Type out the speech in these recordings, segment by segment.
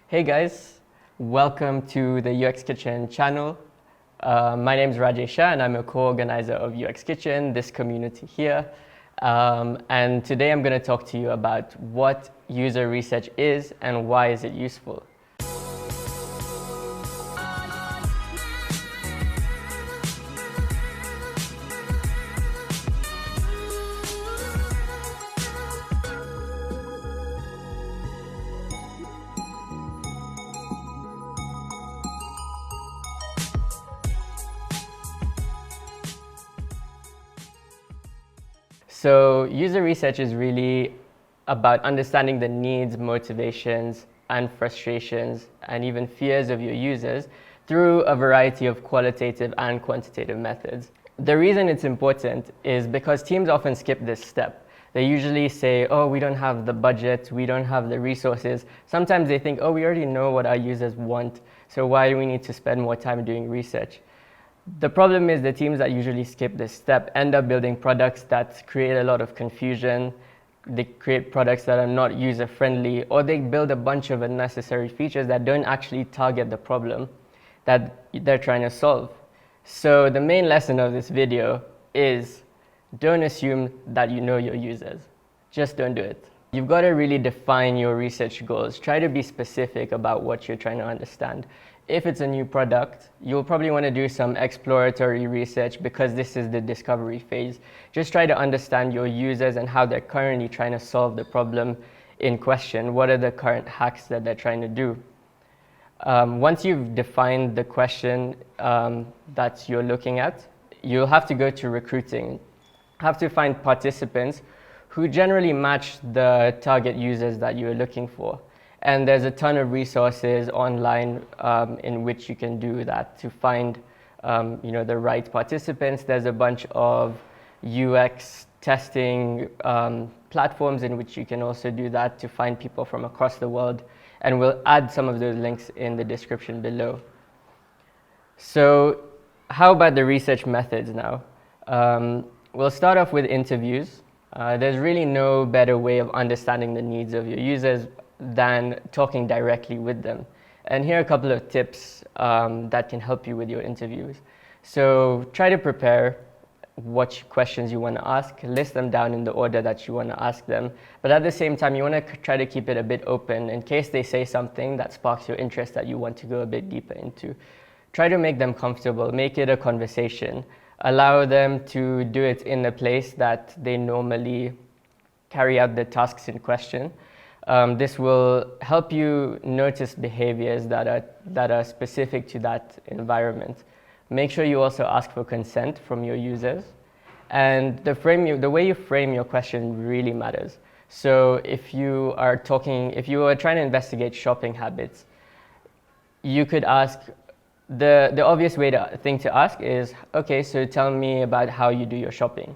Hey guys, welcome to the UX Kitchen channel. My name is Rajay Shah and I'm a co-organizer of UX Kitchen, this community here. And today I'm going to talk to you about what user research is and why is it useful. So user research is really about understanding the needs, motivations, and frustrations, and even fears of your users through a variety of qualitative and quantitative methods. The reason it's important is because teams often skip this step. They usually say, oh, we don't have the budget, we don't have the resources. Sometimes they think, oh, we already know what our users want, so why do we need to spend more time doing research? The problem is the teams that usually skip this step end up building products that create a lot of confusion. They create products that are not user-friendly, or they build a bunch of unnecessary features that don't actually target the problem that they're trying to solve. So the main lesson of this video is don't assume that you know your users. Just don't do it. You've got to really define your research goals. Try to be specific about what you're trying to understand. If it's a new product, you'll probably want to do some exploratory research because this is the discovery phase. Just try to understand your users and how they're currently trying to solve the problem in question. What are the current hacks that they're trying to do? Once you've defined the question that you're looking at, you'll have to go to recruiting. Have to find participants who generally match the target users that you're looking for. And there's a ton of resources online in which you can do that to find the right participants. There's a bunch of UX testing platforms in which you can also do that to find people from across the world. And we'll add some of those links in the description below. So how about the research methods now? We'll start off with interviews. There's really no better way of understanding the needs of your users than talking directly with them. And here are a couple of tips that can help you with your interviews. So try to prepare what questions you want to ask, list them down in the order that you want to ask them. But at the same time, you want to try to keep it a bit open in case they say something that sparks your interest that you want to go a bit deeper into. Try to make them comfortable, make it a conversation. Allow them to do it in a place that they normally carry out the tasks in question. This will help you notice behaviors that are specific to that environment. Make sure you also ask for consent from your users. And the way you frame your question really matters. So if you are trying to investigate shopping habits, you could ask, the obvious thing to ask is, okay, so tell me about how you do your shopping.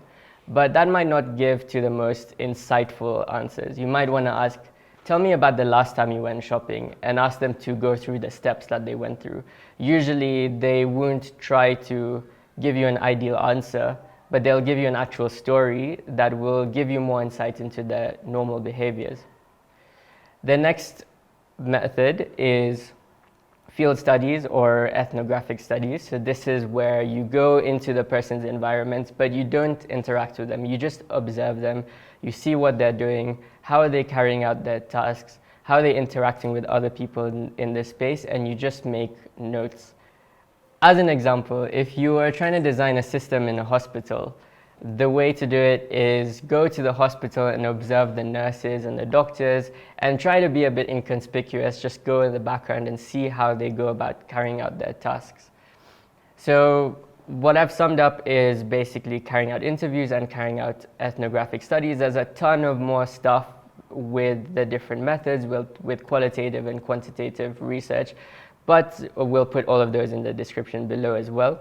But that might not give to the most insightful answers. You might want to ask, tell me about the last time you went shopping, and ask them to go through the steps that they went through. Usually they won't try to give you an ideal answer, but they'll give you an actual story that will give you more insight into their normal behaviors. The next method is field studies or ethnographic studies. So this is where you go into the person's environment, but you don't interact with them. You just observe them. You see what they're doing, how are they carrying out their tasks, how are they interacting with other people in this space, and you just make notes. As an example, if you are trying to design a system in a hospital, the way to do it is go to the hospital and observe the nurses and the doctors and try to be a bit inconspicuous, just go in the background and see how they go about carrying out their tasks. So what I've summed up is basically carrying out interviews and carrying out ethnographic studies. There's a ton of more stuff with the different methods, with qualitative and quantitative research, but we'll put all of those in the description below as well.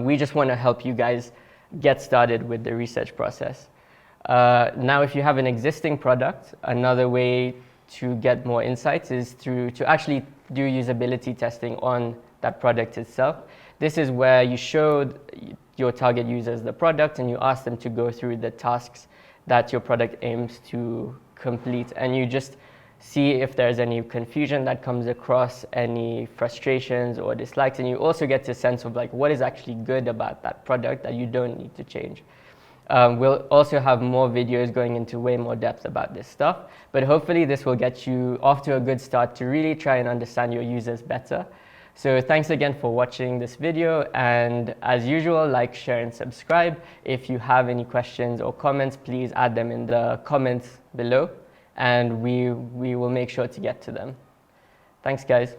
We just want to help you guys get started with the research process. Now, if you have an existing product, another way to get more insights is to actually do usability testing on that product itself. This is where you show your target users the product and you ask them to go through the tasks that your product aims to complete, and you just see if there's any confusion that comes across, any frustrations or dislikes, and you also get a sense of like what is actually good about that product that you don't need to change. We'll also have more videos going into way more depth about this stuff, but hopefully this will get you off to a good start to really try and understand your users better. So thanks again for watching this video, and as usual, like, share and subscribe. If you have any questions or comments, please add them in the comments below, and we will make sure to get to them. Thanks guys.